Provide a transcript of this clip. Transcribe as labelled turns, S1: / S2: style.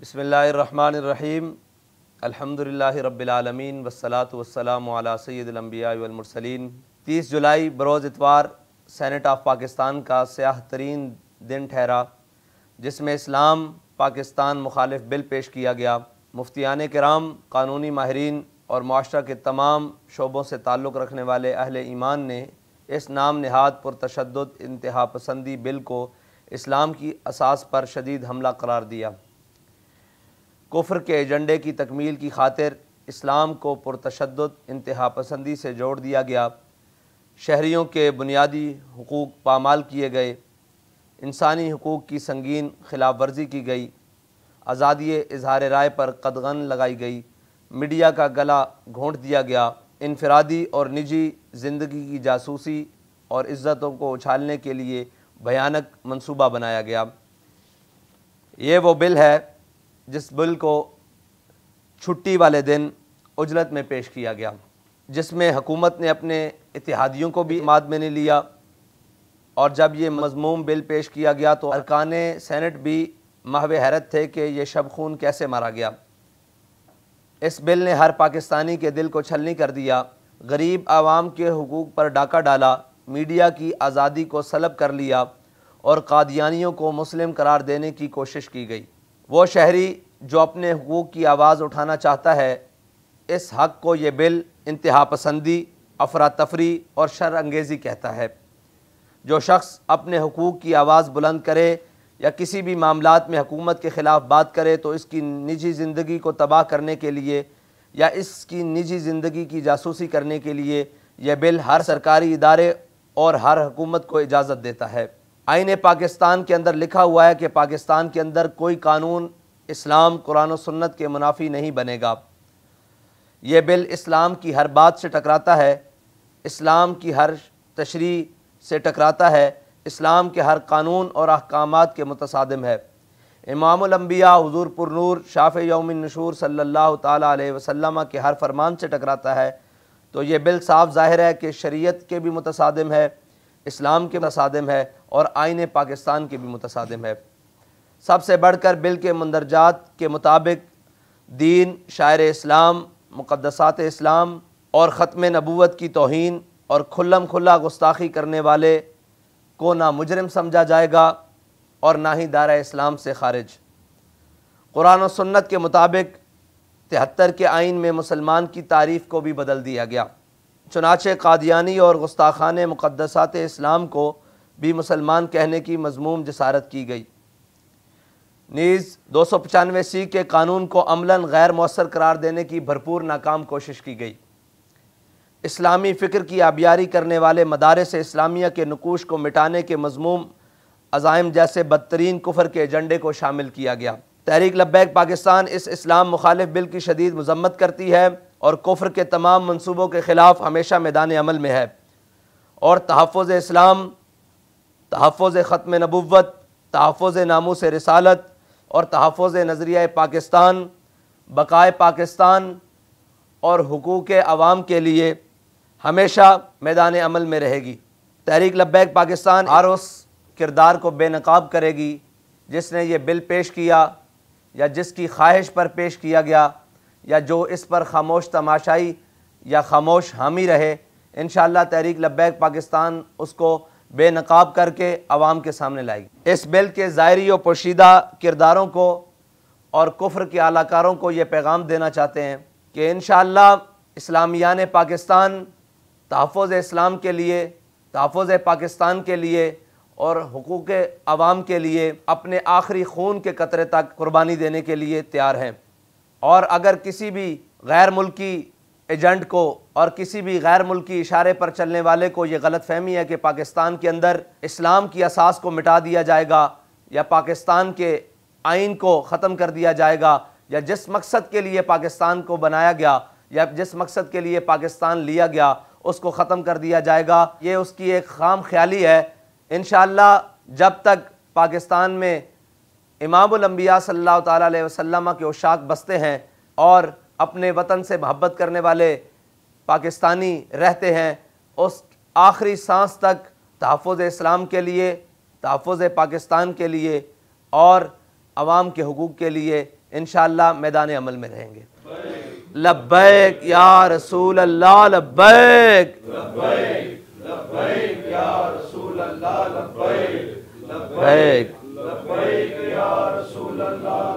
S1: بسم اللہ الرحمن الرحیم الحمدللہ رب العالمین والصلاة والسلام علی سید الانبیاء والمرسلین۔ 30 جولائی بروز اتوار سینٹ آف پاکستان کا سیاہ ترین دن ٹھہرا، جس میں اسلام پاکستان مخالف بل پیش کیا گیا۔ مفتیان کرام، قانونی ماہرین اور معاشرہ کے تمام شعبوں سے تعلق رکھنے والے اہل ایمان نے اس نام نہاد پرتشدد انتہا پسندی بل کو اسلام کی اساس پر شدید حملہ قرار دیا۔ کفر کے ایجنڈے کی تکمیل کی خاطر اسلام کو پرتشدد انتہا پسندی سے جوڑ دیا گیا، شہریوں کے بنیادی حقوق پامال کیے گئے، انسانی حقوق کی سنگین خلاف ورزی کی گئی، آزادی اظہار رائے پر قدغن لگائی گئی، میڈیا کا گلا گھونٹ دیا گیا، انفرادی اور نجی زندگی کی جاسوسی اور عزتوں کو اچھالنے کے لیے بھیانک منصوبہ بنایا گیا۔ یہ وہ بل ہے جس بل کو چھٹی والے دن عجلت میں پیش کیا گیا، جس میں حکومت نے اپنے اتحادیوں کو بھی ماد میں نہیں لیا، اور جب یہ مذموم بل پیش کیا گیا تو ارکان سینٹ بھی محو حیرت تھے کہ یہ شب خون کیسے مارا گیا۔ اس بل نے ہر پاکستانی کے دل کو چھلنی کر دیا، غریب عوام کے حقوق پر ڈاکہ ڈالا، میڈیا کی آزادی کو سلب کر لیا اور قادیانیوں کو مسلم قرار دینے کی کوشش کی گئی۔ وہ شہری جو اپنے حقوق کی آواز اٹھانا چاہتا ہے، اس حق کو یہ بل انتہا پسندی، افراتفری اور شر انگیزی کہتا ہے۔ جو شخص اپنے حقوق کی آواز بلند کرے یا کسی بھی معاملات میں حکومت کے خلاف بات کرے تو اس کی نجی زندگی کو تباہ کرنے کے لیے یا اس کی نجی زندگی کی جاسوسی کرنے کے لیے یہ بل ہر سرکاری ادارے اور ہر حکومت کو اجازت دیتا ہے۔ آئین پاکستان کے اندر لکھا ہوا ہے کہ پاکستان کے اندر کوئی قانون اسلام، قرآن و سنت کے منافی نہیں بنے گا۔ یہ بل اسلام کی ہر بات سے ٹکراتا ہے، اسلام کی ہر تشریع سے ٹکراتا ہے، اسلام کے ہر قانون اور احکامات کے متصادم ہے۔ امام الانبیاء حضور پرنور شافع یوم النشور صلی اللہ تعالیٰ علیہ وسلم کے ہر فرمان سے ٹکراتا ہے، تو یہ بل صاف ظاہر ہے کہ شریعت کے بھی متصادم ہے، اسلام کے متصادم ہے اور آئین پاکستان کے بھی متصادم ہے۔ سب سے بڑھ کر بل کے مندرجات کے مطابق دین، شاعر اسلام، مقدسات اسلام اور ختم نبوت کی توہین اور کھلم کھلا گستاخی کرنے والے کو نہ مجرم سمجھا جائے گا اور نہ ہی دائرہ اسلام سے خارج۔ قرآن و سنت کے مطابق 73 کے آئین میں مسلمان کی تعریف کو بھی بدل دیا گیا، چنانچہ قادیانی اور گستاخان مقدسات اسلام کو بھی مسلمان کہنے کی مذموم جسارت کی گئی۔ نیز 295 کے قانون کو عملاً غیر مؤثر قرار دینے کی بھرپور ناکام کوشش کی گئی۔ اسلامی فکر کی آبیاری کرنے والے مدارس اسلامیہ کے نقوش کو مٹانے کے مذموم عزائم جیسے بدترین کفر کے ایجنڈے کو شامل کیا گیا۔ تحریک لبیک پاکستان اس اسلام مخالف بل کی شدید مذمت کرتی ہے اور کفر کے تمام منصوبوں کے خلاف ہمیشہ میدان عمل میں ہے، اور تحفظ اسلام، تحفظ ختم نبوت، تحفظ ناموس رسالت اور تحفظ نظریہ پاکستان، بقائے پاکستان اور حقوق عوام کے لیے ہمیشہ میدان عمل میں رہے گی۔ تحریک لبیک پاکستان ہر اس کردار کو بے نقاب کرے گی جس نے یہ بل پیش کیا یا جس کی خواہش پر پیش کیا گیا یا جو اس پر خاموش تماشائی یا خاموش حامی رہے۔ انشاءاللہ تحریک لبیک پاکستان اس کو بے نقاب کر کے عوام کے سامنے لائے گی۔ اس بل کے ظاہری و پوشیدہ کرداروں کو اور کفر کے اعلی کاروں کو یہ پیغام دینا چاہتے ہیں کہ انشاءاللہ اسلامیان پاکستان تحفظ اسلام کے لیے، تحفظ پاکستان کے لیے اور حقوق عوام کے لیے اپنے آخری خون کے قطرے تک قربانی دینے کے لیے تیار ہیں، اور اگر کسی بھی غیر ملکی ایجنٹ کو اور کسی بھی غیر ملکی اشارے پر چلنے والے کو یہ غلط فہمی ہے کہ پاکستان کے اندر اسلام کی اساس کو مٹا دیا جائے گا یا پاکستان کے آئین کو ختم کر دیا جائے گا یا جس مقصد کے لیے پاکستان کو بنایا گیا یا جس مقصد کے لیے پاکستان لیا گیا اس کو ختم کر دیا جائے گا، یہ اس کی ایک خام خیالی ہے۔ انشاءاللہ جب تک پاکستان میں امام الانبیاء صلی اللہ تعالیٰ علیہ وسلم کے عشاق بستے ہیں اور اپنے وطن سے محبت کرنے والے پاکستانی رہتے ہیں، اس آخری سانس تک تحفظ اسلام کے لیے، تحفظ پاکستان کے لیے اور عوام کے حقوق کے لیے انشاءاللہ میدان عمل میں رہیں گے. لبیک یا رسول اللہ لبیک، لبیک لبیک یا رسول اللہ لبیک، لبیک لبیک یا رسول اللہ